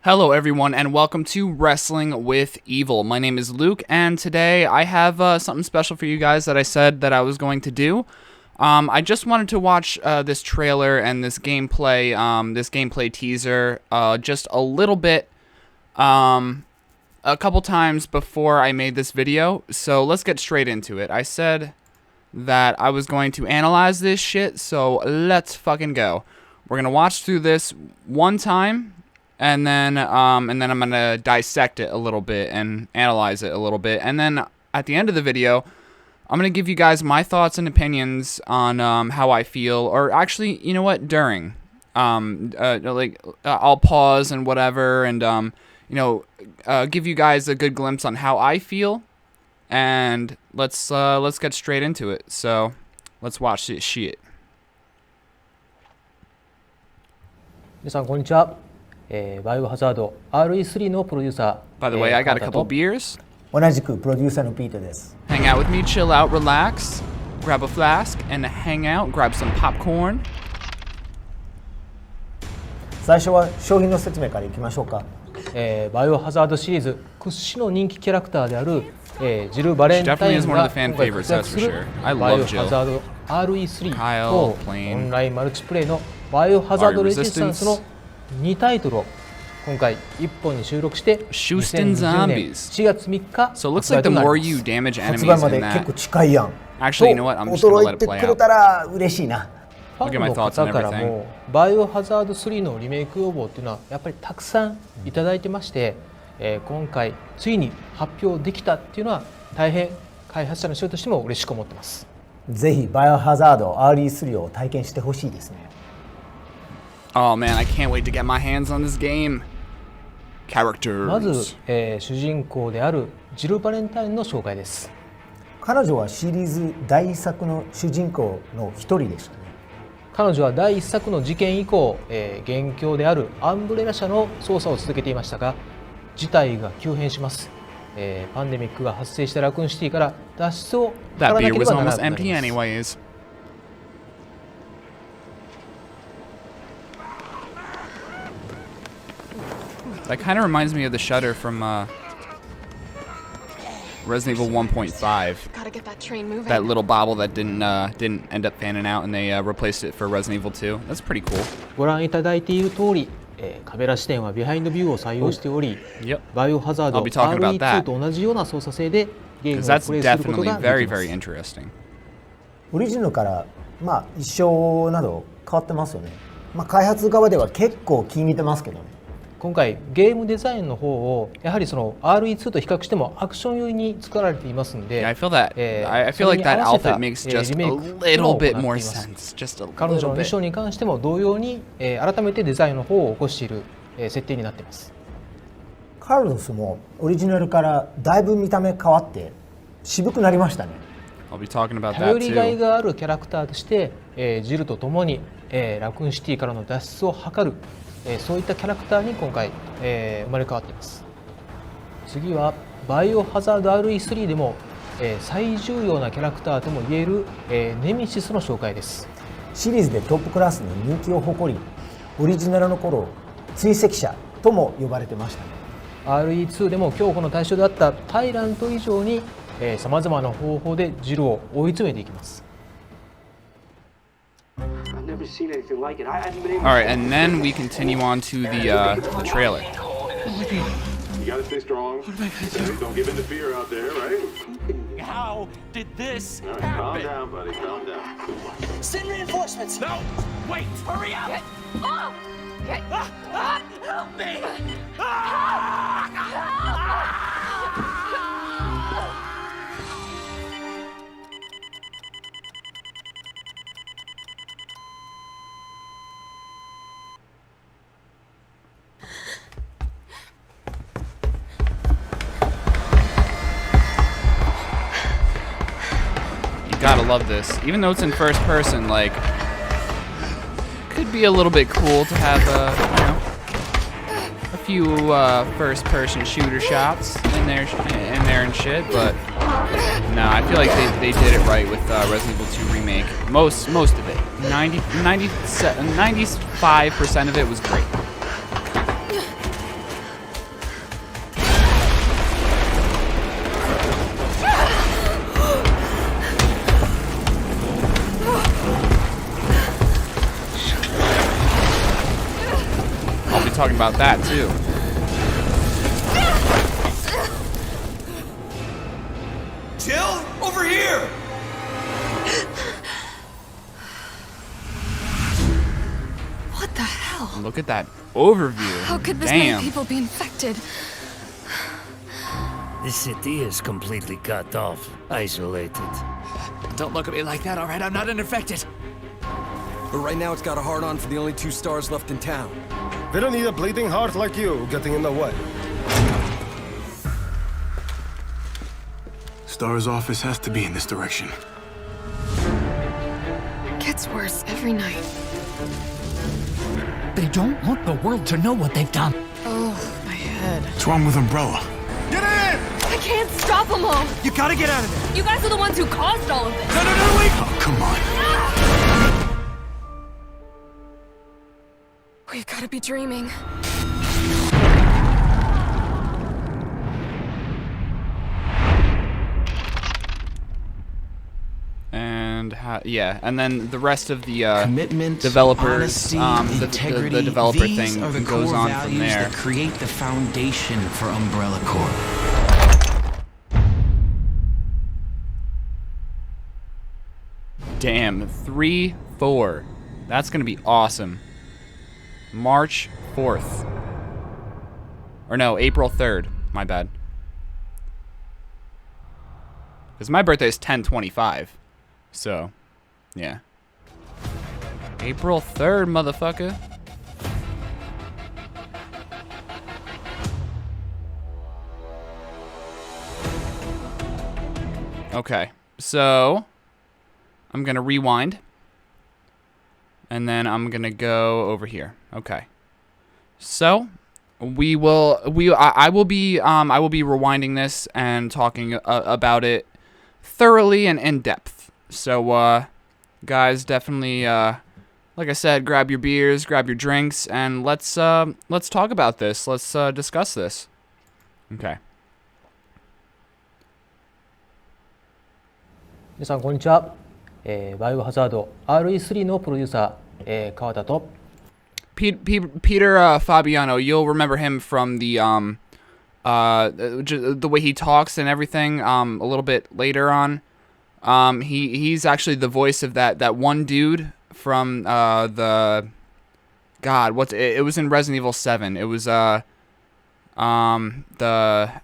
Hello everyone and welcome to Wrestling with Evil. My name is Luke and today I have something special for you guys that I said that I was going to do. I just wanted to watch this trailer and this gameplay teaser just a little bit a couple times before I made this video. So let's get straight into it. I said that I was going to analyze this shit, so let's fucking go. We're going to watch through this one time. And then I'm gonna dissect it a little bit and analyze it a little bit, and then at the end of the video, I'm gonna give you guys my thoughts and opinions on how I feel, or actually, you know what? During, I'll pause and whatever, and give you guys a good glimpse on how I feel, and let's get straight into it. So, let's watch this shit. 皆さんこんにちは。バイオハザード RE3 のプロデューサー By the way, I got a couple beers. 同じくプロデューサーのピートです。Hang out with me, chill out, relax, grab a flask, and hang out, grab some popcorn. 最初は商品の説明からいきましょうか。バイオハザードシリーズ屈指の人気キャラクターである、ジル・バレンタインが今回活躍するバイオハザード RE3 とオンラインマルチプレイのバイオハザードレジスタンスの2タイトルを今回1本に収録して2010年4月3日 So it looks like the more you damage enemies 発売ま in で that. 結構近いやん。 Actually, you know what? I'm just gonna 驚 let い it て play くれ out. たら嬉しいな。ファンの方からもバイオハザード3のリメイク要望っていうのはやっぱりたくさんいただいてまして、今回ついに発表できたっていうのは大変開発者の人としても嬉しく思ってます。ぜひバイオハザード RE3 を体験してほしいですね。Oh man, I can't wait to get my hands on this game. Characters. まず、主人公であるジル・バレンタインの紹介です。彼女はシリーズ第1作の主人公の一人でしたね。彼女は第1作の事件以降、元凶であるアンブレラ社の捜査を続けていましたが、事態が急変します。パンデミックが発生したラクーンシティから脱出を図らなければならなくなります。That kind of reminds me of the shutter from Resident Evil 1.5. That little bobble that didn't end up panning out, and they replaced it for Resident Evil 2. That's pretty cool. ご覧いただいている通り、カメラ視点はビハインドビューを採用しており、バイオハザード RE2 と同じような操作性でゲームをプレイすることができます。オリジナルから衣装など変わってますよね。開発側では結構気に入ってますけどね。今回ゲームデザインの方をやはりその RE2 と比較してもアクション寄りに作られていますので、I feel like that outfit makes just a little bit more sense. Just a little bit. 彼女の衣装に関しても同様に改めてデザインの方を起こしている設定になっています。カルロスもオリジナルからだいぶ見た目変わって渋くなりましたね。I'll be talking about that too. 頼りがいがあるキャラクターとしてジルと共にラクーンシティからの脱出を図るそういったキャラクターに今回、生まれ変わっています。次はバイオハザード RE3 でも、最重要なキャラクターともいえる、ネメシスの紹介です。シリーズでトップクラスの人気を誇り、オリジナルの頃追跡者とも呼ばれてましたね。RE2 でも恐怖の対象であったタイラント以上にさまざまな方法でジルを追い詰めていきます。Alright, and then we continue on to the trailer. You gotta stay strong. Don't give in to fear out there, right? How did this All right, happen? calm down, buddy. Calm down. Send reinforcements! No! Wait! Hurry up! Help me! Gotta love this. Even though it's in first person, like, could be a little bit cool to have, a few first person shooter shots in there and shit, but no, I feel like they did it right with Resident Evil 2 Remake. Most of it. 95% of it was great. be talking about that too. Jill, over here! What the hell? Look at that overview. How could this Damn. many people be infected? This city is completely cut off, isolated. Don't look at me like that, alright? I'm not infected. But right now it's got a hard-on for the only 2 stars left in town. They don't need a bleeding heart like you getting in the way. Star's office has to be in this direction. It gets worse every night. They don't want the world to know what they've done. Oh, my head. What's wrong with Umbrella? Get in! I can't stop them all! You gotta get out of there! You guys are the ones who caused all of this! No, wait! Oh, come on. We've gotta be dreaming. And yeah, and then the rest of the commitment, developers, honesty, integrity, the developer these thing are the goes core on from values there. that create the foundation for Umbrella Corp. Damn, 3-4. That's gonna be awesome. March 4th. Or no, April 3rd. My bad. Because my birthday is 10/25. So, yeah. April 3rd, motherfucker. Okay, so I'm gonna rewind, and then I'm gonna go over here. Okay, so I will be rewinding this and talking about it thoroughly and in depth. So guys, definitely like I said, grab your beers, grab your drinks, and let's talk about this. Let's discuss this. Okay. 皆さんこんにちは、バイオハザード RE3 のプロデューサー、川田と Peter Fabiano, you'll remember him from the way he talks and everything a little bit later on. He's actually the voice of that one dude from it was in Resident Evil 7. It was the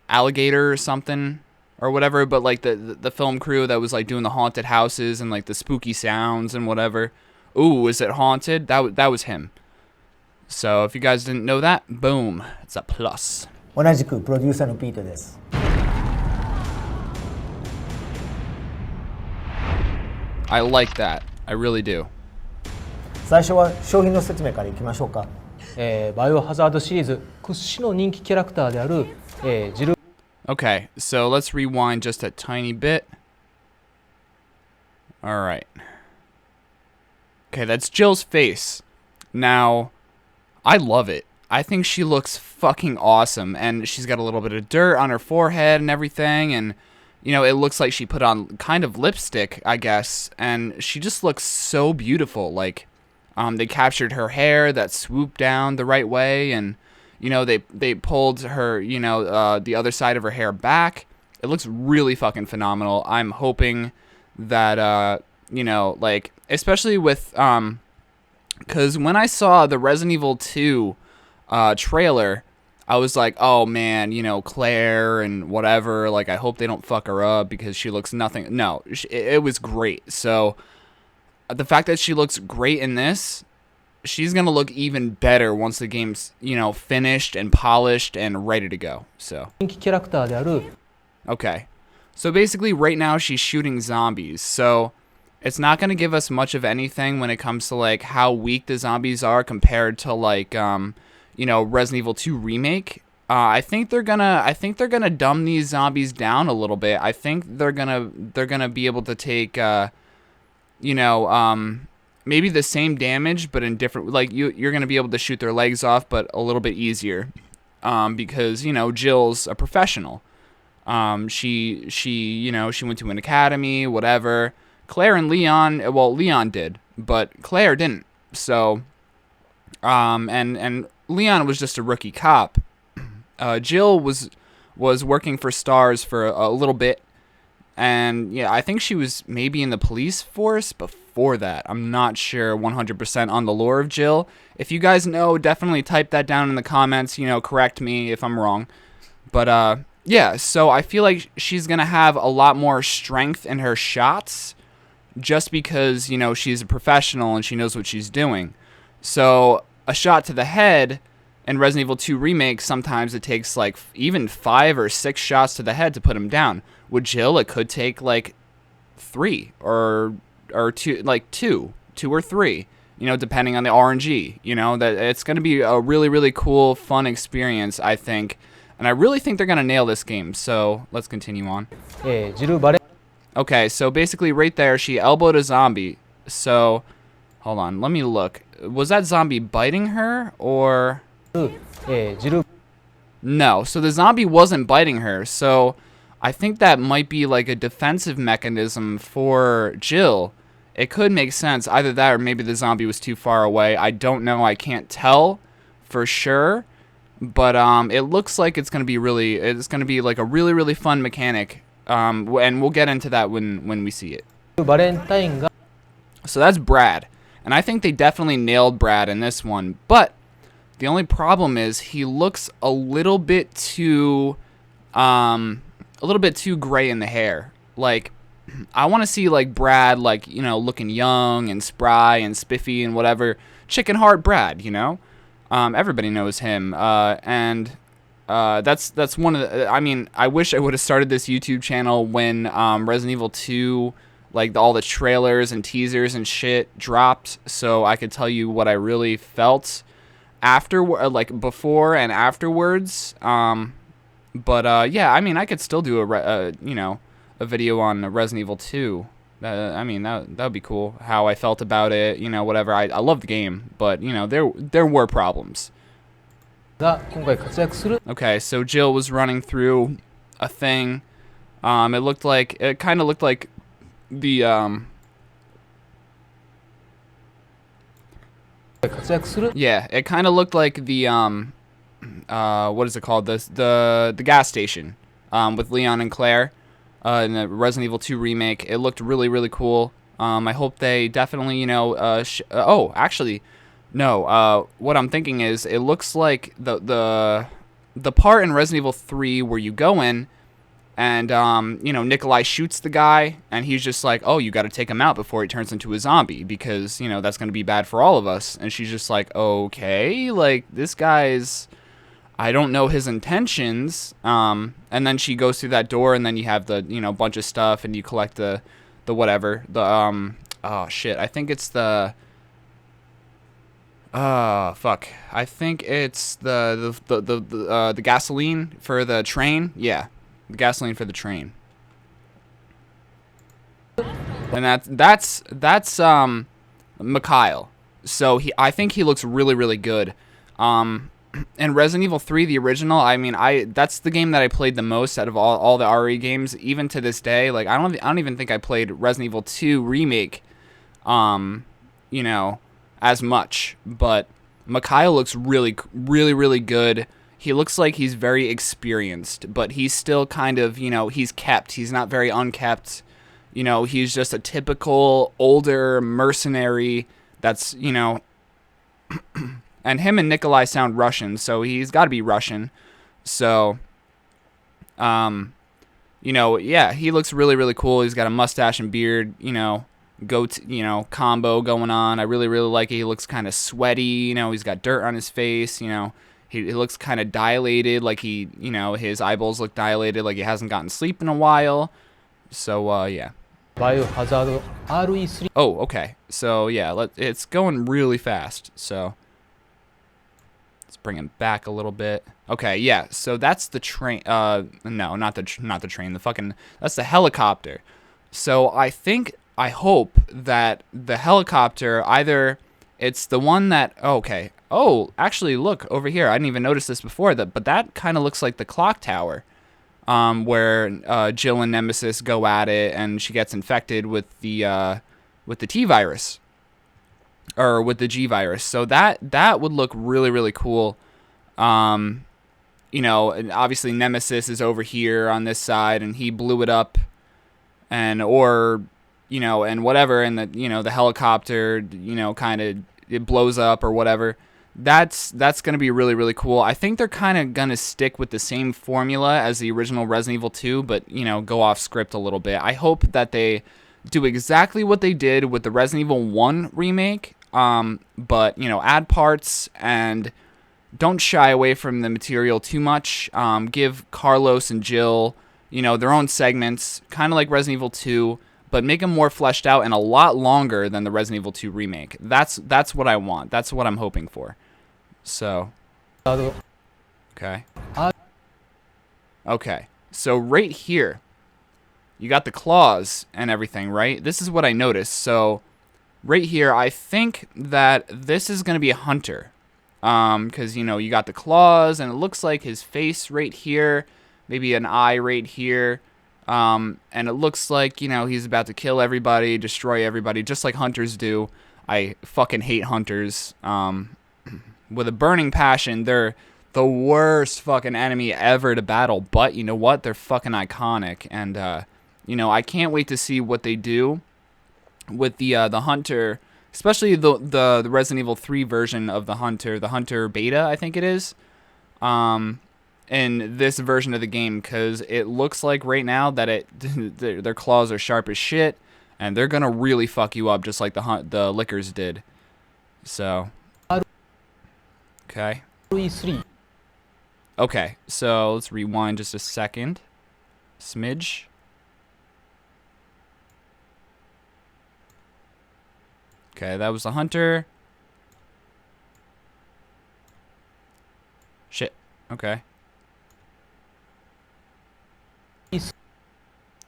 alligator or something or whatever, but like the film crew that was like doing the haunted houses and like the spooky sounds and whatever. Ooh, is it haunted? That was him. So if you guys didn't know that, boom, it's a plus. 同じくプロデューサーのピートです。I like that. I really do. 最初は商品の説明からいきましょうか。バイオハザードシリーズ屈指の人気キャラクターである、ジル Okay, so let's rewind just a tiny bit. All right. Okay, that's Jill's face. Now, I love it. I think she looks fucking awesome, and she's got a little bit of dirt on her forehead and everything, and you know, it looks like she put on kind of lipstick, I guess, and she just looks so beautiful. Like, they captured her hair that swooped down the right way, and you know, they pulled her, you know, the other side of her hair back. It looks really fucking phenomenal. I'm hoping that, you know, like, especially with, because when I saw the Resident Evil 2 trailer, I was like, oh man, you know, Claire and whatever, like, I hope they don't fuck her up because she looks nothing. No, it was great. So, the fact that she looks great in this, she's gonna look even better once the game's, you know, finished and polished and ready to go. So, 人気キャラクターである okay. So basically right now she's shooting zombies. So it's not going to give us much of anything when it comes to like how weak the zombies are compared to like you know, Resident Evil 2 Remake. I think they're going to dumb these zombies down a little bit. I think they're going to be able to take you know, maybe the same damage but in different, like you're going to be able to shoot their legs off but a little bit easier. Because, you know, Jill's a professional. She you know, she went to an academy, whatever. Claire and Leon, well, Leon did, but Claire didn't. So, and Leon was just a rookie cop. Jill was working for STARS for a little bit, and yeah, I think she was maybe in the police force before that. I'm not sure 100% on the lore of Jill. If you guys know, definitely type that down in the comments. Correct me if I'm wrong. But yeah, so I feel like she's gonna have a lot more strength in her shots, just because she's a professional and she knows what she's doing. So a shot to the head in Resident Evil 2 Remake, sometimes it takes like even 5 or 6 shots to the head to put him down. With Jill, it could take like 3 or 2, like 2 or 3, depending on the RNG. That it's going to be a really, really cool, fun experience, I think. And I really think they're going to nail this game. So let's continue on. Okay, so basically right there, she elbowed a zombie. So, hold on, let me look. Was that zombie biting her, or... No, so the zombie wasn't biting her, so I think that might be like a defensive mechanism for Jill. It could make sense, either that or maybe the zombie was too far away. I don't know, I can't tell for sure, but it looks like it's going to be like a really, really fun mechanic, and we'll get into that when we see it. So that's Brad, and I think they definitely nailed Brad in this one, but the only problem is he looks a little bit too gray in the hair. Like, I want to see like Brad, like, looking young and spry and spiffy and whatever. Chicken Heart Brad, everybody knows him. And that's one of the, I mean, I wish I would have started this YouTube channel when Resident Evil 2, like all the trailers and teasers and shit dropped, so I could tell you what I really felt after, like before and afterwards. But yeah, I mean, I could still do a video on Resident Evil 2. I mean, that would be cool. How I felt about it, whatever. I love the game, but there were problems. Okay, so Jill was running through a thing. It kind of looked like the yeah, it kind of looked like the what is it called? The gas station with Leon and Claire in the Resident Evil 2 remake. It looked really, really cool. I hope they definitely, oh, actually, no. What I'm thinking is, it looks like the part in Resident Evil 3 where you go in and Nikolai shoots the guy, and he's just like, oh, you got to take him out before he turns into a zombie, because that's going to be bad for all of us. And she's just like, okay, like, this guy's, I don't know his intentions. And then she goes through that door, and then you have the bunch of stuff, and you collect the whatever, oh shit, I think it's the fuck, I think it's the gasoline for the train. Yeah, the gasoline for the train. And that's Mikhail. So I think he looks really, really good. And Resident Evil 3, the original, I mean, that's the game that I played the most out of all the RE games, even to this day. Like, I don't even think I played Resident Evil 2 Remake, as much. But Mikhail looks really, really, really good. He looks like he's very experienced, but he's still kind of, he's kept. He's not very unkept. He's just a typical older mercenary that's, and him and Nikolai sound Russian, so he's got to be Russian. So, yeah, he looks really, really cool. He's got a mustache and beard, combo going on. I really, really like it. He looks kind of sweaty, he's got dirt on his face, he looks kind of dilated, like his eyeballs look dilated, like he hasn't gotten sleep in a while. So, yeah. Biohazard RE3. Oh, okay. So, yeah, it's going really fast, so let's bring him back a little bit. Okay, yeah, so that's the train. No, not the train. That's the helicopter. So I hope that the helicopter, either it's the one that, okay. Oh, actually, look over here. I didn't even notice this before, but that kind of looks like the clock tower, where Jill and Nemesis go at it, and she gets infected with the T-virus. or with the G virus. So that would look really, really cool. You know, and obviously Nemesis is over here on this side, and he blew it up, and or you know, and whatever, and the you know the helicopter, you know, kind of it blows up or whatever. That's gonna be really, really cool. I think they're kind of gonna stick with the same formula as the original Resident Evil 2, but you know, go off script a little bit. I hope that they do exactly what they did with the Resident Evil 1 remake, but you know, add parts and don't shy away from the material too much. Give Carlos and Jill, you know, their own segments, kind of like Resident Evil 2, but make them more fleshed out and a lot longer than the Resident Evil 2 remake. That's what I want. That's what I'm hoping for. So, okay. Okay, so right here, you got the claws and everything, right? This is what I noticed. So, right here, I think that this is going to be a hunter. Because, you know, you got the claws, and it looks like his face right here, maybe an eye right here, and it looks like, you know, he's about to kill everybody, destroy everybody, just like hunters do. I fucking hate hunters, with a burning passion. They're the worst fucking enemy ever to battle, but you know what? They're fucking iconic, and, you know, I can't wait to see what they do with the hunter. Especially the Resident Evil 3 version of the Hunter beta, I think it is, in this version of the game, because it looks like right now that their claws are sharp as shit, and they're gonna really fuck you up just like the Lickers did. So, okay. Okay, so let's rewind just a second, smidge. Okay, that was the hunter. Shit. Okay.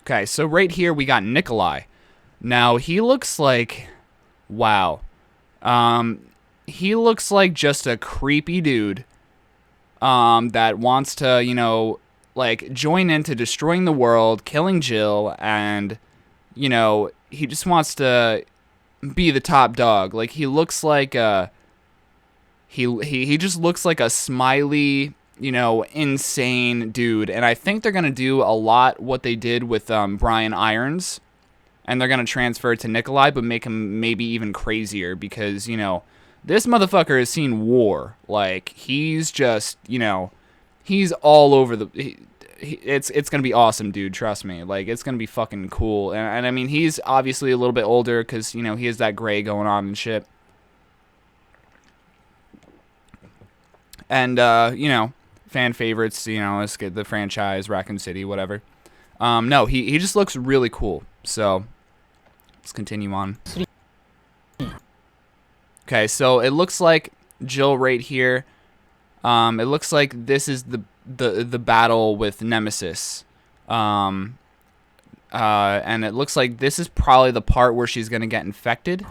Okay, so right here we got Nikolai. Now, he looks like... Wow. He looks like just a creepy dude that wants to, you know, like, join into destroying the world, killing Jill, and, you know, he just wants to be the top dog. Like, he looks like he just looks like a smiley, you know, insane dude. And I think they're gonna do a lot what they did with Brian Irons, and they're gonna transfer it to Nikolai, but make him maybe even crazier, because, you know, this motherfucker has seen war. Like, he's just, you know, he's all over the it's gonna be awesome, dude, trust me. Like, it's gonna be fucking cool. And I mean, he's obviously a little bit older, because, you know, he has that gray going on and shit. And you know, fan favorites, you know, let's get the franchise, Raccoon City, whatever. No, he just looks really cool. So let's continue on. Okay, so it looks like Jill right here. It looks like this is the battle with Nemesis, and it looks like this is probably the part where she's gonna get infected.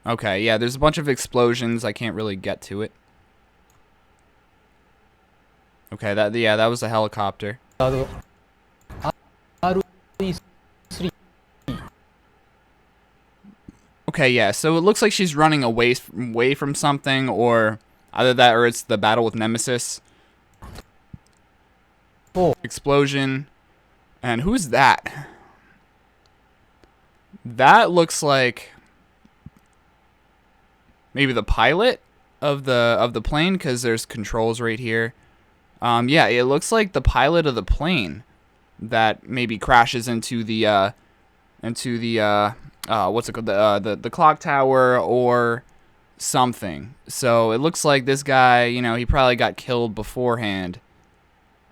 Okay, yeah, there's a bunch of explosions. I can't really get to it. Okay, that was a helicopter. Okay, yeah, so it looks like she's running away from something, or either that or it's the battle with Nemesis. Explosion. And who's that? That looks like maybe the pilot of the plane, because there's controls right here. Yeah, it looks like the pilot of the plane that maybe crashes into the what's it called, the clock tower or something. So it looks like this guy, you know, he probably got killed beforehand,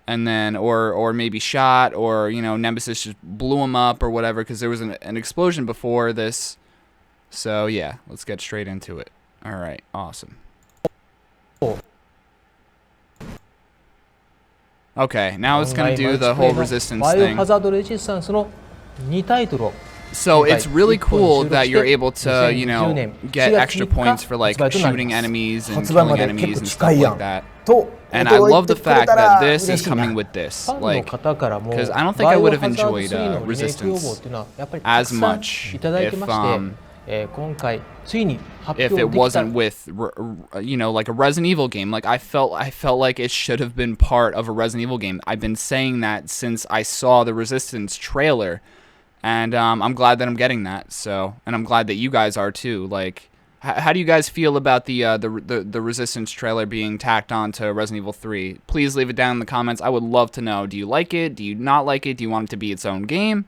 and then or maybe shot, or, you know, Nemesis just blew him up or whatever, because there was an explosion before this. So yeah, let's get straight into it. All right, awesome. Okay, now it's gonna do the whole resistance thing. バイオハザードレジスタンスの2タイトルを So it's really cool that you're able to, you know, get extra points for like shooting enemies and killing enemies and stuff like that. And I love the fact that this is coming with this, like, because I don't think I would have enjoyed Resistance as much if it wasn't with, you know, like a Resident Evil game. Like I felt like it should have been part of a Resident Evil game. I've been saying that since I saw the Resistance trailer. And I'm glad that I'm getting that. So, and I'm glad that you guys are too. Like, how do you guys feel about the Resistance trailer being tacked on to Resident Evil 3? Please leave it down in the comments. I would love to know. Do you like it? Do you not like it? Do you want it to be its own game?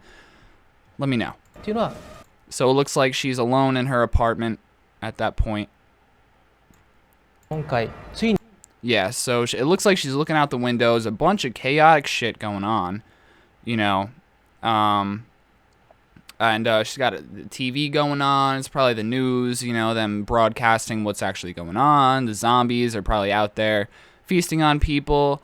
Let me know. So it looks like she's alone in her apartment at that point. Yeah. So it looks like she's looking out the windows. A bunch of chaotic shit going on. You know. And she's got a TV going on. It's probably the news, you know, them broadcasting what's actually going on. The zombies are probably out there feasting on people.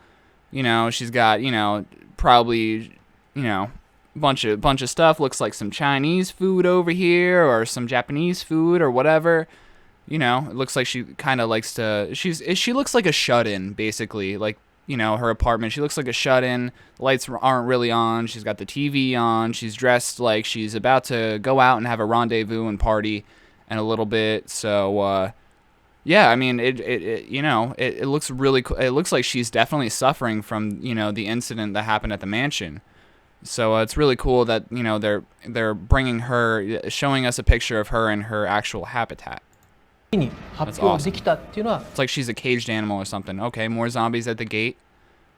You know, she's got, you know, probably, you know, bunch of stuff. Looks like some Chinese food over here or some Japanese food or whatever. You know, it looks like she kind of likes to. She looks like a shut-in, basically. Like, you know, her apartment. She looks like a shut-in. The lights aren't really on. She's got the TV on. She's dressed like she's about to go out and have a rendezvous and party in a little bit. So, yeah, I mean, you know, it looks really cool. It looks like she's definitely suffering from, you know, the incident that happened at the mansion. So it's really cool that, you know, they're bringing her, showing us a picture of her in her actual habitat. That's awesome. It's like she's a caged animal or something. Okay, more zombies at the gate.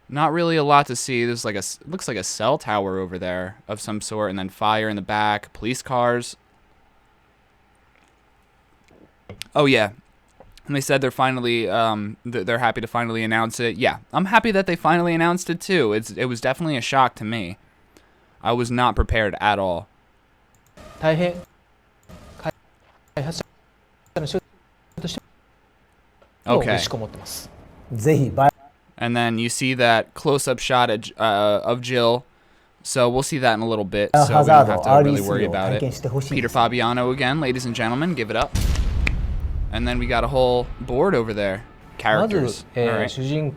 Not really a lot to see. There's like looks like a cell tower over there of some sort, and then fire in the back, police cars. Oh yeah, and they said they're finally they're happy to finally announce it. Yeah, I'm happy that they finally announced it too. It was definitely a shock to me. I was not prepared at all. Okay. And then you see that close-up shot of Jill. So we'll see that in a little bit. So we don't have to really worry about it. Peter Fabiano again, ladies and gentlemen. Give it up. And then we got a whole board over there. Characters. All right. We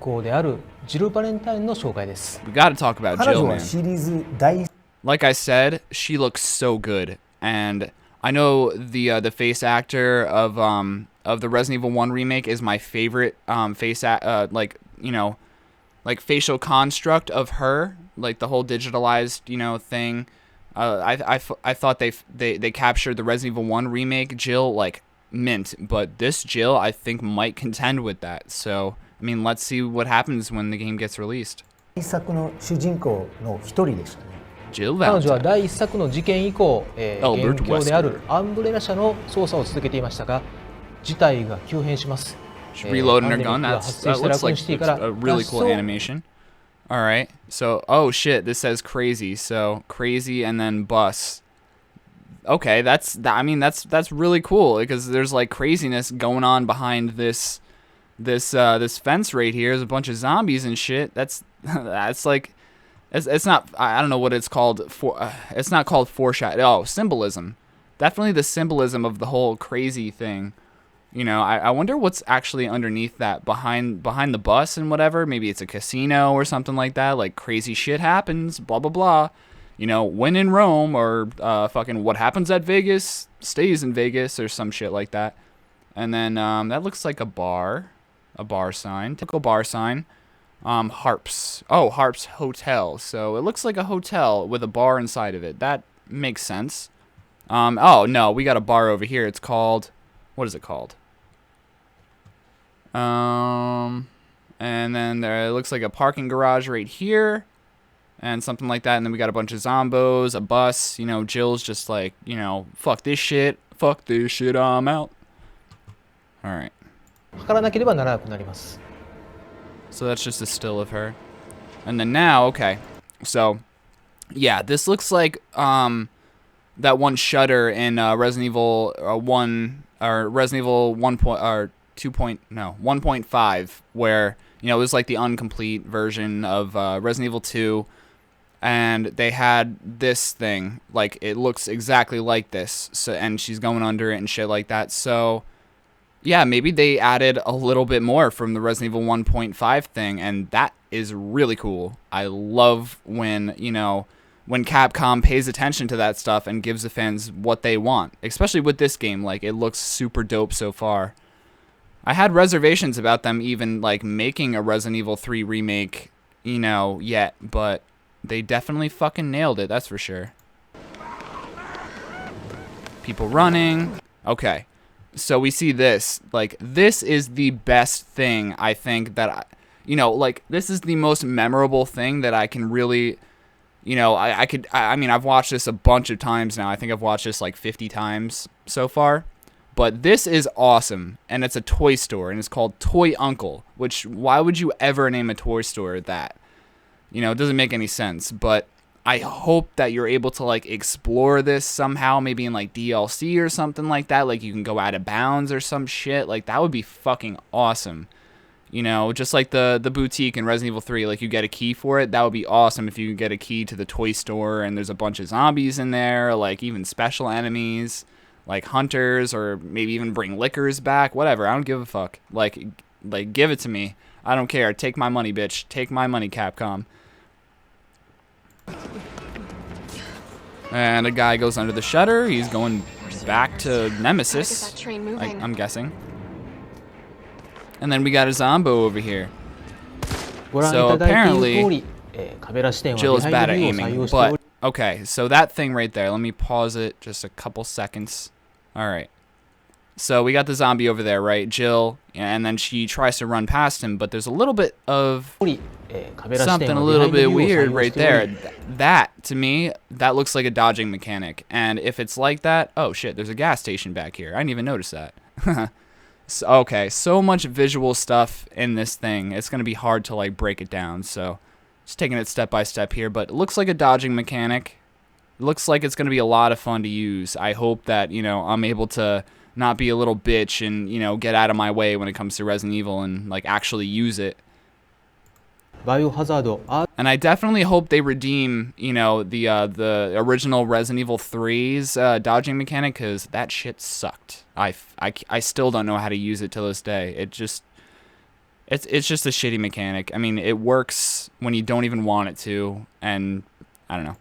got to talk about Jill, man. Like I said, she looks so good. And I know the face actor of the Resident Evil 1 remake is my favorite like facial construct of her, like the whole digitalized, you know, thing. I thought they captured the Resident Evil 1 remake Jill like mint, but this Jill I think might contend with that. So I mean, let's see what happens when the game gets released. Jill 彼女は第1作の事件以降、元凶であるアンブレラ社の捜査を続けていましたが、事態が急変します。Reloading her gun. That looks like a really cool animation. All right. So, oh shit, this says crazy. So crazy and then bus. Okay, that's really cool because there's like craziness going on behind this fence right here. There's a bunch of zombies and shit. That's like. It's not, I don't know what it's called, it's not called foreshadow. Oh, symbolism. Definitely the symbolism of the whole crazy thing. You know, I wonder what's actually underneath that, behind the bus and whatever. Maybe it's a casino or something like that, like crazy shit happens, blah, blah, blah. You know, when in Rome, or fucking what happens at Vegas stays in Vegas, or some shit like that. And then that looks like a bar sign, typical bar sign. Harps. Oh, Harps Hotel. So it looks like a hotel with a bar inside of it. That makes sense. Oh, no, we got a bar over here. It's called, what is it called? And then there, it looks like a parking garage right here. And something like that. And then we got a bunch of zombos, a bus. You know, Jill's just like, you know, fuck this shit, I'm out. Alright. So that's just a still of her. And then now, okay. So, yeah, this looks like that one shutter in Resident Evil 1 or Resident Evil 1.5 where, you know, it was like the incomplete version of Resident Evil 2. and they had this thing, like, it looks exactly like this, so, and she's going under it and shit like that. So yeah, maybe they added a little bit more from the Resident Evil 1.5 thing, and that is really cool. I love when, you know, when Capcom pays attention to that stuff and gives the fans what they want, especially with this game. Like, it looks super dope so far. I had reservations about them even, like, making a Resident Evil 3 remake, you know, yet, but they definitely fucking nailed it, that's for sure. People running. Okay. So we see this. Like, this is the best thing, I think, that you know, like, this is the most memorable thing that I can really, you know, I mean, I've watched this a bunch of times now. I think I've watched this like 50 times so far. But this is awesome, and it's a toy store, and it's called Toy Uncle, which, why would you ever name a toy store that? You know, it doesn't make any sense, but I hope that you're able to, like, explore this somehow, maybe in, like, DLC or something like that. Like, you can go out of bounds or some shit. Like, that would be fucking awesome. You know, just like the boutique in Resident Evil 3, like, you get a key for it. That would be awesome if you could get a key to the toy store, and there's a bunch of zombies in there, like, even special enemies, like hunters, or maybe even bring lickers back. Whatever, I don't give a fuck. Like, give it to me. I don't care. Take my money, bitch. Take my money, Capcom. And a guy goes under the shutter. He's going back to Nemesis, I'm guessing. And then we got a Zombo over here. So apparently, Jill is bad at aiming. But, okay, so that thing right there. Let me pause it just a couple seconds. Alright. So we got the zombie over there, right? Jill, and then she tries to run past him, but there's a little bit of something a little bit weird right there. That, to me, that looks like a dodging mechanic. And if it's like that, oh shit, there's a gas station back here. I didn't even notice that. So, okay, so much visual stuff in this thing. It's going to be hard to, like, break it down. So just taking it step by step here, but it looks like a dodging mechanic. It looks like it's going to be a lot of fun to use. I hope that, you know, I'm able to not be a little bitch and, you know, get out of my way when it comes to Resident Evil and, like, actually use it. And I definitely hope they redeem, you know, the original Resident Evil 3's dodging mechanic, because that shit sucked. I still don't know how to use it to this day. It's just a shitty mechanic. I mean, it works when you don't even want it to, and I don't know.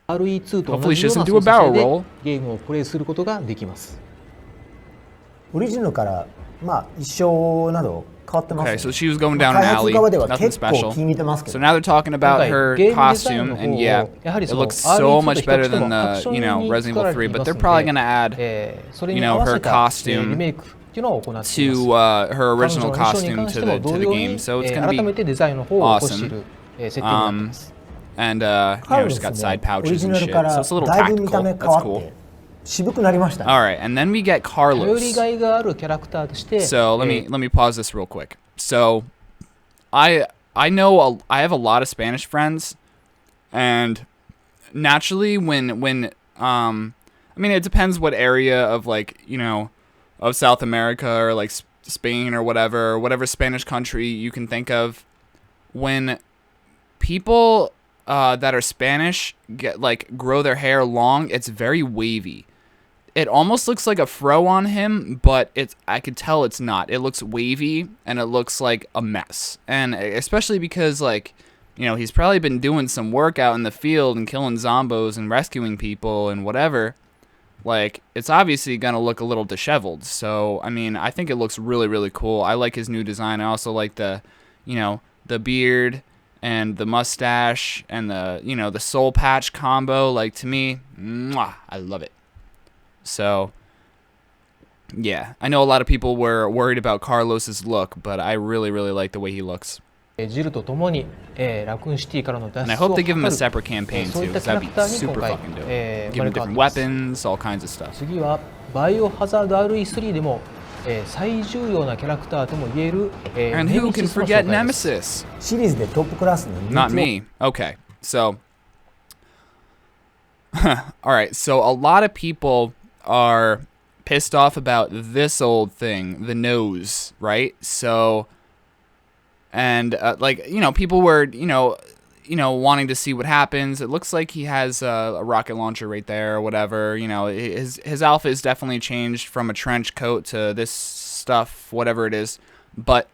Hopefully she doesn't do a barrel roll. Okay, so she was going down an alley, nothing special. So now they're talking about her costume, and yeah, it looks so much better than the, you know, Resident Evil 3, but they're probably going to add, you know, her costume to her original costume to the game, so it's going to be awesome. And, you know, just got side pouches and shit, so it's a little tactical, that's cool. Alright, and then we get Carlos. So let me pause this real quick. So I know I have a lot of Spanish friends, and naturally when I mean, it depends what area of, like, you know, of South America or like Spain or whatever Spanish country you can think of, when people that are Spanish grow their hair long, it's very wavy. It almost looks like a fro on him, but I could tell it's not. It looks wavy, and it looks like a mess. And especially because, like, you know, he's probably been doing some work out in the field and killing zombos and rescuing people and whatever. Like, it's obviously going to look a little disheveled. So, I mean, I think it looks really, really cool. I like his new design. I also like the, you know, the beard and the mustache and the, you know, the soul patch combo. Like, to me, mwah, I love it. So, yeah, I know a lot of people were worried about Carlos's look, but I really, really like the way he looks. And I hope they give him a separate campaign too, because that'd be super fucking dope. Give him different weapons, all kinds of stuff. And who can forget Nemesis? Not me. Okay, so alright, so a lot of people are pissed off about this old thing, the nose, right? So, and like, you know, people were, you know, you know, wanting to see what happens. It looks like he has a rocket launcher right there or whatever. You know, his outfit is definitely changed from a trench coat to this stuff, whatever it is. But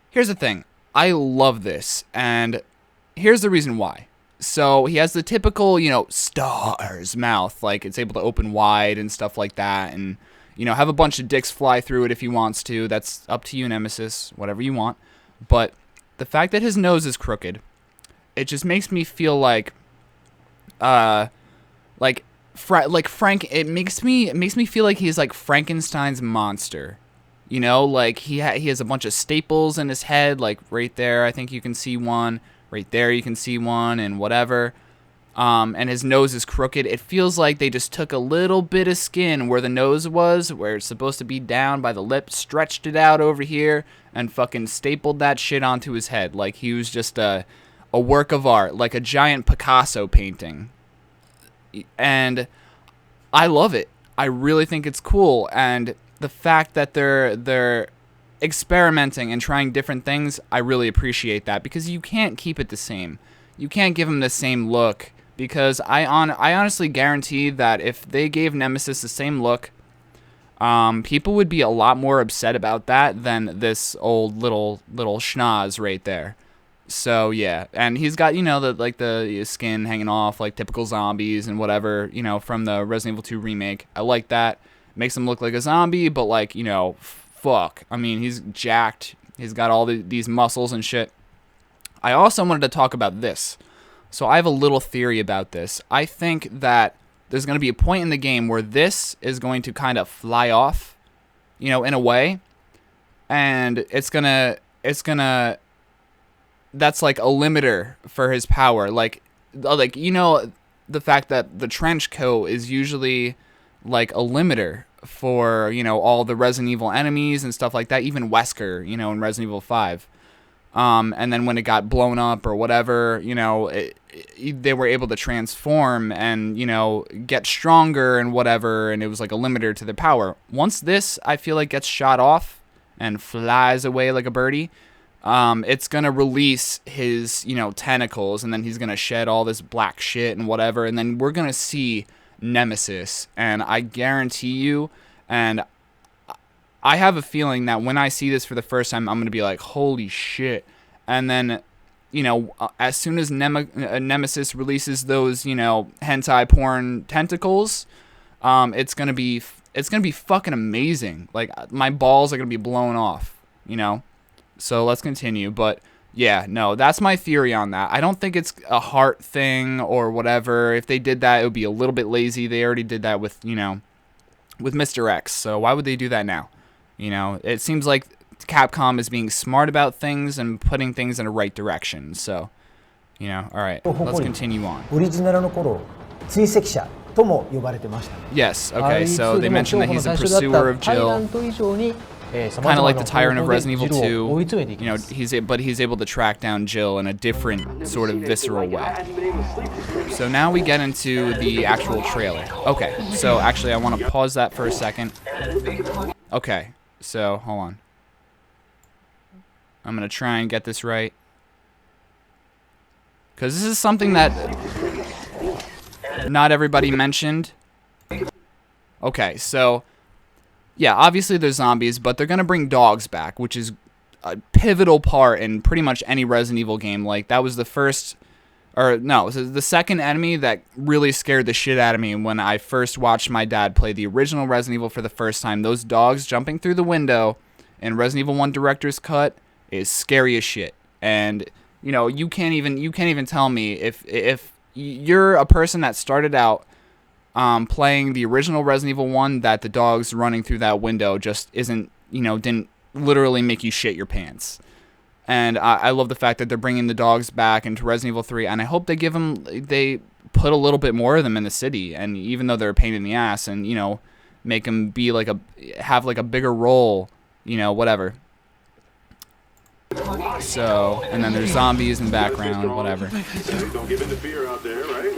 here's the thing. I love this, and here's the reason why. So he has the typical, you know, stars mouth, like it's able to open wide and stuff like that, and, you know, have a bunch of dicks fly through it if he wants to. That's up to you, Nemesis, whatever you want. But the fact that his nose is crooked, it just makes me feel like Frank. It makes me feel like he's like Frankenstein's monster. You know, like he has a bunch of staples in his head, like right there. I think you can see one. Right there you can see one, and whatever. And his nose is crooked. It feels like they just took a little bit of skin where the nose was, where it's supposed to be down by the lip, stretched it out over here, and fucking stapled that shit onto his head. Like he was just a work of art, like a giant Picasso painting. And I love it. I really think it's cool, and the fact that they're experimenting and trying different things, I really appreciate that, because you can't keep it the same. You can't give him the same look, because I honestly guarantee that if they gave Nemesis the same look, people would be a lot more upset about that than this old little schnoz right there. So yeah, and he's got, you know, the skin hanging off like typical zombies and whatever, you know, from the Resident Evil 2 remake. I like that. Makes him look like a zombie, but like, you know, fuck. I mean, he's jacked. He's got all these muscles and shit. I also wanted to talk about this. So I have a little theory about this. I think that there's going to be a point in the game where this is going to kind of fly off, you know, in a way. And it's gonna that's like a limiter for his power. Like, you know, the fact that the trench coat is usually like a limiter for, you know, all the Resident Evil enemies and stuff like that, even Wesker, you know, in Resident Evil 5. And then when it got blown up or whatever, you know, they were able to transform and, you know, get stronger and whatever, and it was like a limiter to their power. Once this, I feel like, gets shot off and flies away like a birdie, it's going to release his, you know, tentacles, and then he's going to shed all this black shit and whatever, and then we're going to see Nemesis, and I guarantee you, and I have a feeling that when I see this for the first time, I'm going to be like, holy shit. And then, you know, as soon as Nemesis releases those, you know, hentai porn tentacles, it's going to be fucking amazing. Like, my balls are going to be blown off, you know? So let's continue. But yeah, no, that's my theory on that. I don't think it's a heart thing or whatever. If they did that, it would be a little bit lazy. They already did that with, you know, with Mr. X. So why would they do that now? You know, it seems like Capcom is being smart about things and putting things in the right direction. So, you know, all right, let's continue on. Yes, okay, so they mentioned that he's a pursuer of Jill. Kind of like the Tyrant of Resident Evil 2, you know, he's able to track down Jill in a different sort of visceral way. So now we get into the actual trailer. Okay, so actually I want to pause that for a second. Okay, so hold on. I'm going to try and get this right, because this is something that not everybody mentioned. Okay, so yeah, obviously there's zombies, but they're going to bring dogs back, which is a pivotal part in pretty much any Resident Evil game. Like, that was the first, or no, it was the second enemy that really scared the shit out of me when I first watched my dad play the original Resident Evil for the first time. Those dogs jumping through the window in Resident Evil 1 Director's Cut is scary as shit. And, you know, you can't even tell me if you're a person that started out playing the original Resident Evil 1, that the dogs running through that window just isn't, you know, didn't literally make you shit your pants. And I love the fact that they're bringing the dogs back into Resident Evil 3, and I hope they put a little bit more of them in the city, and even though they're a pain in the ass, and, you know, make them be like have like a bigger role, you know, whatever. So, and then there's zombies in the background, whatever. Don't give in to fear out there, right?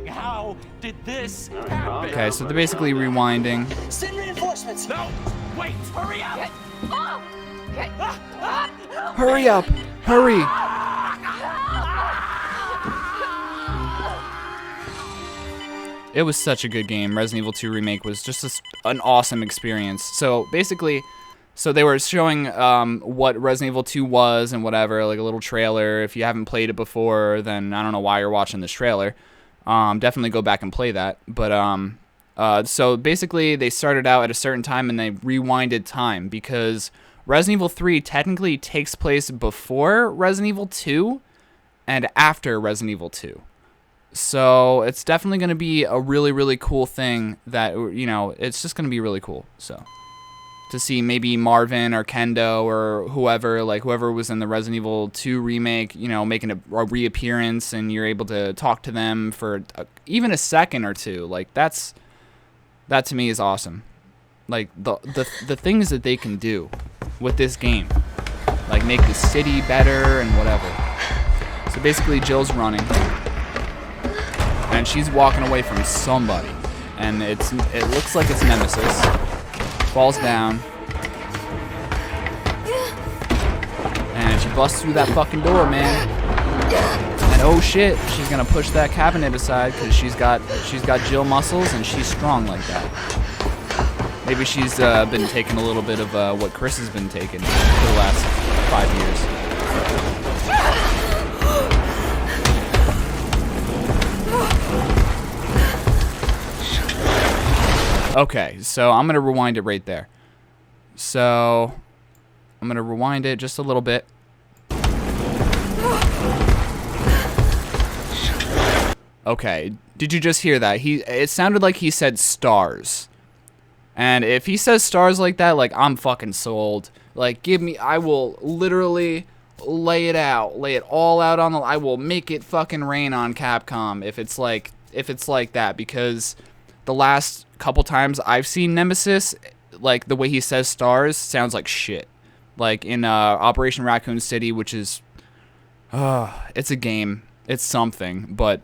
How did this happen? Okay, so they're basically rewinding. Send reinforcements. No, wait, hurry up. Hurry up! Hurry! It was such a good game. Resident Evil 2 Remake was just an awesome experience. So basically, they were showing what Resident Evil 2 was and whatever, like a little trailer. If you haven't played it before, then I don't know why you're watching this trailer. Definitely go back and play that. But so basically, they started out at a certain time and they rewinded time because Resident Evil 3 technically takes place before Resident Evil 2 and after Resident Evil 2. So it's definitely going to be a really, really cool thing that, you know, it's just going to be really cool. So to see maybe Marvin or Kendo or whoever, like whoever was in the Resident Evil 2 remake, you know, making a reappearance and you're able to talk to them for even a second or two. Like that to me is awesome. Like the things that they can do with this game, like make the city better and whatever. So basically Jill's running and she's walking away from somebody and it looks like it's Nemesis. Falls down and she busts through that fucking door, man. And oh shit, she's gonna push that cabinet aside because she's got Jill muscles and she's strong like that. Maybe she's been taking a little bit of what Chris has been taking for the last 5 years. Okay, so I'm gonna rewind it right there. So I'm gonna rewind it just a little bit. Okay, did you just hear that? It sounded like he said stars. And if he says stars like that, like I'm fucking sold. Like I will literally lay it all out on I will make it fucking rain on Capcom if it's like that, because the last couple times I've seen Nemesis, like the way he says stars sounds like shit. Like in Operation Raccoon City, which is it's a game, it's something, but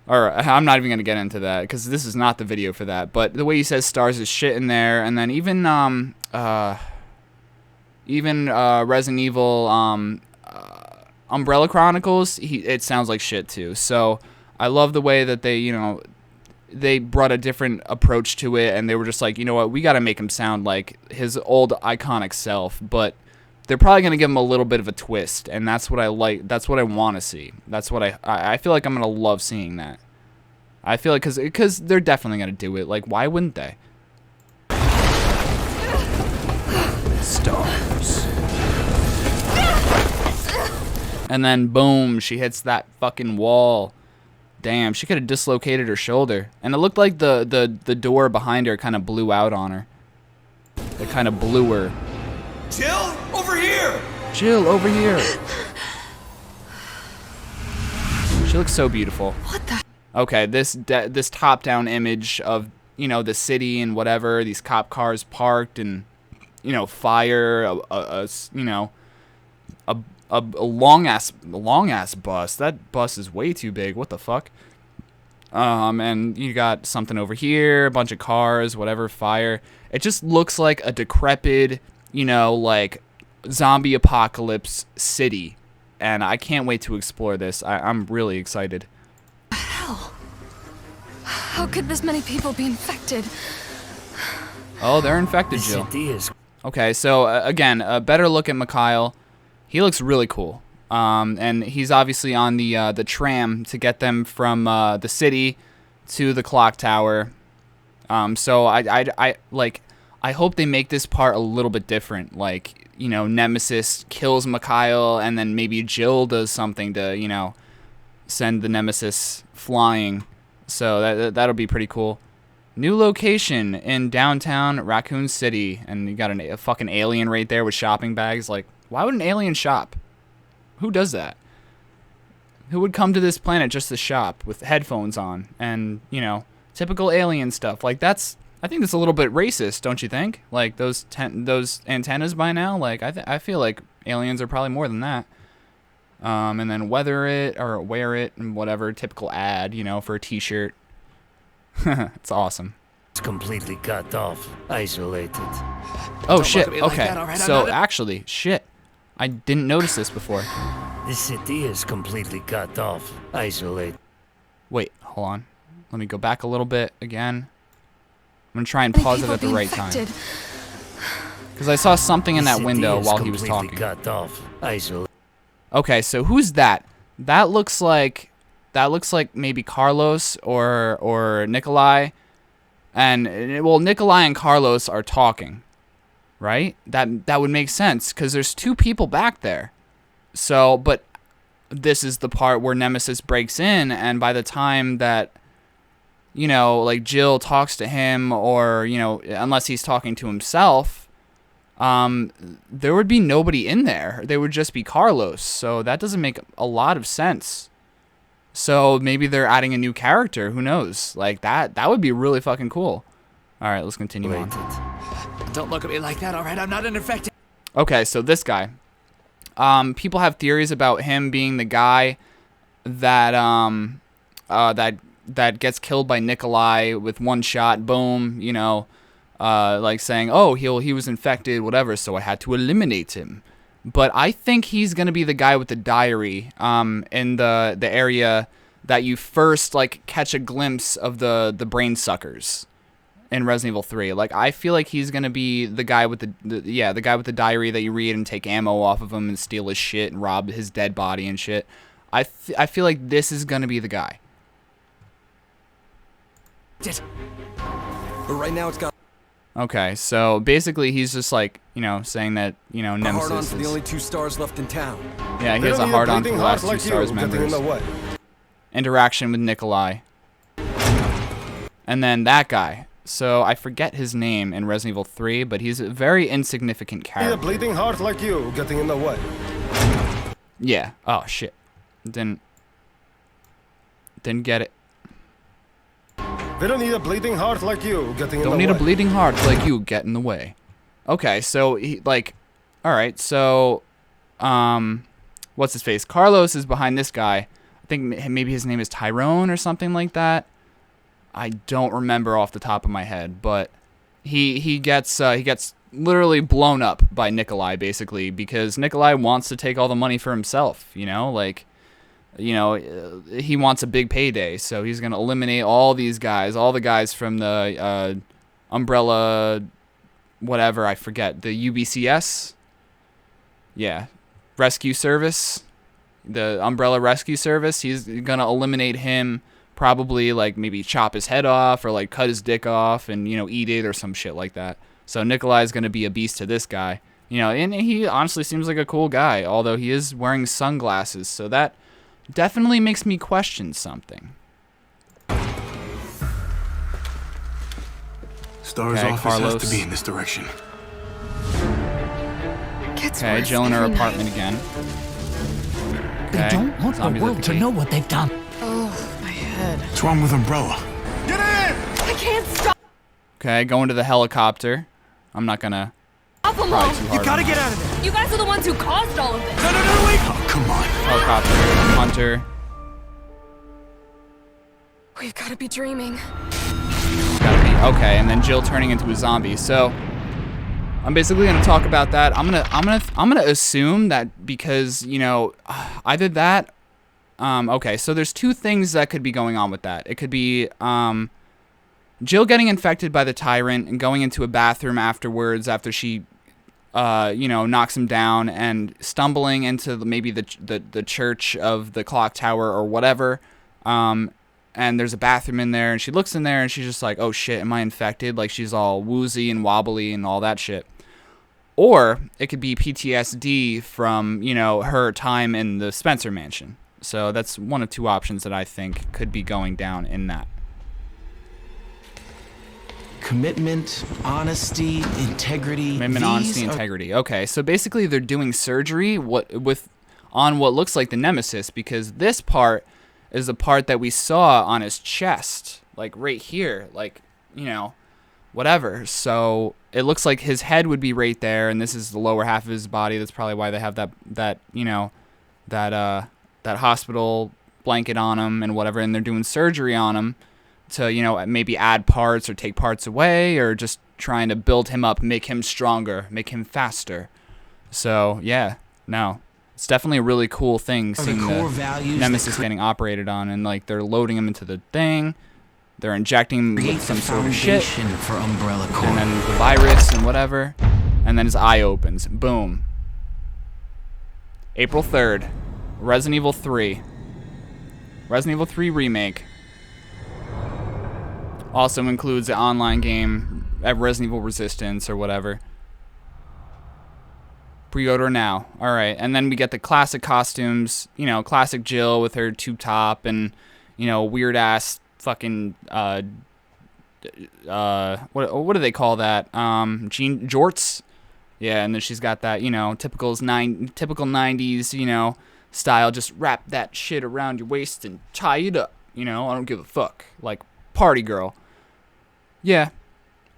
I'm not even gonna get into that because this is not the video for that. But the way he says stars is shit in there, and then even Resident Evil Umbrella Chronicles, it sounds like shit too. So I love the way that they brought a different approach to it, and they were just like, you know what, we got to make him sound like his old iconic self, but they're probably going to give him a little bit of a twist, and that's what I like. That's what I want to see. That's what I feel like I'm going to love seeing that. I feel like because they're definitely going to do it. Like, why wouldn't they? Stars. And then boom, she hits that fucking wall. Damn, she could have dislocated her shoulder. And it looked like the door behind her kind of blew out on her. It kind of blew her. Jill, over here! Jill, over here. She looks so beautiful. What the? Okay, this top-down image of, you know, the city and whatever, these cop cars parked and, you know, fire, a long ass bus. That bus is way too big. What the fuck? And you got something over here, a bunch of cars, whatever, fire. It just looks like a decrepit, you know, like zombie apocalypse city. And I can't wait to explore this. I'm really excited. Hell. How could this many people be infected? Oh, they're infected, Jill. Okay, so again, a better look at Mikhail. He looks really cool. And he's obviously on the tram to get them from the city to the clock tower. So I hope they make this part a little bit different. Like, you know, Nemesis kills Mikhail and then maybe Jill does something to, you know, send the Nemesis flying. So that'll be pretty cool. New location in downtown Raccoon City, and you got a fucking alien right there with shopping bags. Like, why would an alien shop? Who does that? Who would come to this planet just to shop with headphones on and, you know, typical alien stuff? Like, I think that's a little bit racist, don't you think? Like those antennas by now. Like I feel like aliens are probably more than that. And then wear it and whatever, typical ad, you know, for a T-shirt. It's awesome. It's completely cut off, isolated. Oh shit. Okay. So actually, shit. I didn't notice this before. The city is completely cut off, isolated. Wait, hold on. Let me go back a little bit again. I'm gonna try and pause it at the right time. Because I saw something in that window while he was talking. Cut off. Okay, so who's that? That looks like maybe Carlos or Nikolai. And well, Nikolai and Carlos are talking, right? That would make sense because there's two people back there. So, but this is the part where Nemesis breaks in, and by the time that, you know, like Jill talks to him, or, you know, unless he's talking to himself, there would be nobody in there. They would just be Carlos. So that doesn't make a lot of sense. So maybe they're adding a new character. Who knows? Like that would be really fucking cool. All right, let's continue on. Don't look at me like that, all right? I'm not an infected. Okay, so this guy. People have theories about him being the guy that that gets killed by Nikolai with one shot. Boom, you know, like saying, "Oh, he was infected, whatever." So I had to eliminate him. But I think he's gonna be the guy with the diary. In the area that you first like catch a glimpse of the brain suckers in Resident Evil 3. Like, I feel like he's gonna be the guy with the guy with the diary that you read and take ammo off of him and steal his shit and rob his dead body and shit. I feel like this is gonna be the guy. But right now it's got. Okay, so basically he's just like, you know, saying that, you know, Nemesis hard on for is... the only 2 stars left in town. Yeah, he has a hard on for the last 2 stars members. Interaction with Nikolai. And then that guy. So I forget his name in Resident Evil 3, but he's a very insignificant character. A bleeding heart like you getting in the way. Yeah. Oh shit. Didn't get it. They don't need a bleeding heart like you getting in the way. Don't need a bleeding heart like you get in the way. Okay, so he like, all right, so, what's his face? Carlos is behind this guy. I think maybe his name is Tyrone or something like that. I don't remember off the top of my head, but he gets literally blown up by Nikolai basically because Nikolai wants to take all the money for himself. You know, like, you know, he wants a big payday, so he's gonna eliminate all these guys, all the guys from the Umbrella, whatever, I forget, the UBCS, yeah, rescue service, the Umbrella Rescue Service. He's gonna eliminate him, probably like maybe chop his head off or like cut his dick off and, you know, eat it or some shit like that. So Nikolai's gonna be a beast to this guy, you know, and he honestly seems like a cool guy, although he is wearing sunglasses, so that definitely makes me question something. Star's office has to be in this direction. Okay, Jill in her apartment again. They don't want the world to know what they've done. Oh, my head. What's wrong with Umbrella? Get in! I can't stop. Okay, going to the helicopter. I'm not gonna pry too hard. You gotta get out of there. You guys are the ones who caused all of this. No, wait! Oh, come on. Helicopter, Hunter. We've got to be dreaming. Gotta be okay, and then Jill turning into a zombie. So I'm basically gonna talk about that. I'm gonna assume that because, you know, either that. Okay, so there's 2 things that could be going on with that. It could be Jill getting infected by the Tyrant and going into a bathroom afterwards after she, you know, knocks him down and stumbling into maybe the church of the clock tower or whatever. And there's a bathroom in there, and she looks in there, and she's just like, oh shit, am I infected? Like, she's all woozy and wobbly and all that shit. Or it could be PTSD from, you know, her time in the Spencer mansion. So that's one of 2 options that I think could be going down in that. Commitment, honesty, integrity. Commitment, honesty, integrity. Okay, so basically they're doing surgery on what looks like the Nemesis, because this part is the part that we saw on his chest, like right here, like, you know, whatever. So it looks like his head would be right there, and this is the lower half of his body. That's probably why they have that you know, that hospital blanket on him and whatever, and they're doing surgery on him to, you know, maybe add parts or take parts away, or just trying to build him up, make him stronger, make him faster. So yeah, no, it's definitely a really cool thing seeing the Nemesis getting operated on, and like they're loading him into the thing. They're injecting him with some sort of shit. For Umbrella Corp. And then the virus and whatever. And then his eye opens. Boom. April 3rd. Resident Evil 3. Resident Evil 3 Remake. Also includes the online game, Resident Evil Resistance or whatever. Pre-order now. Alright, and then we get the classic costumes. You know, classic Jill with her tube top and, you know, weird-ass fucking, what do they call that? Jean jorts? Yeah, and then she's got that, you know, typical 90s, you know, style. Just wrap that shit around your waist and tie it up. You know, I don't give a fuck. Like, party girl. Yeah.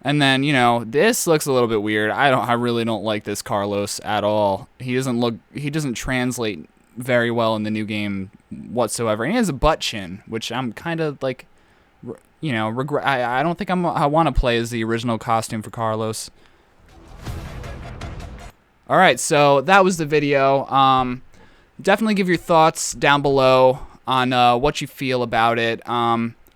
And then, you know, this looks a little bit weird. I really don't like this Carlos at all. He doesn't translate very well in the new game whatsoever. And he has a butt chin, which I'm kind of like, you know, regret. I don't think I want to play as the original costume for Carlos. All right, so that was the video. Definitely give your thoughts down below on what you feel about it.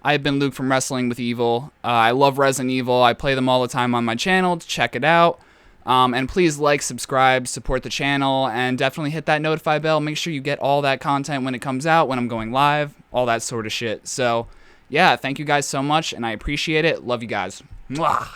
I've been Luke from Wrestling with Evil. I love Resident Evil. I play them all the time on my channel. Check it out. And please like, subscribe, support the channel, and definitely hit that notify bell. Make sure you get all that content when it comes out, when I'm going live, all that sort of shit. So, yeah, thank you guys so much, and I appreciate it. Love you guys. Mwah!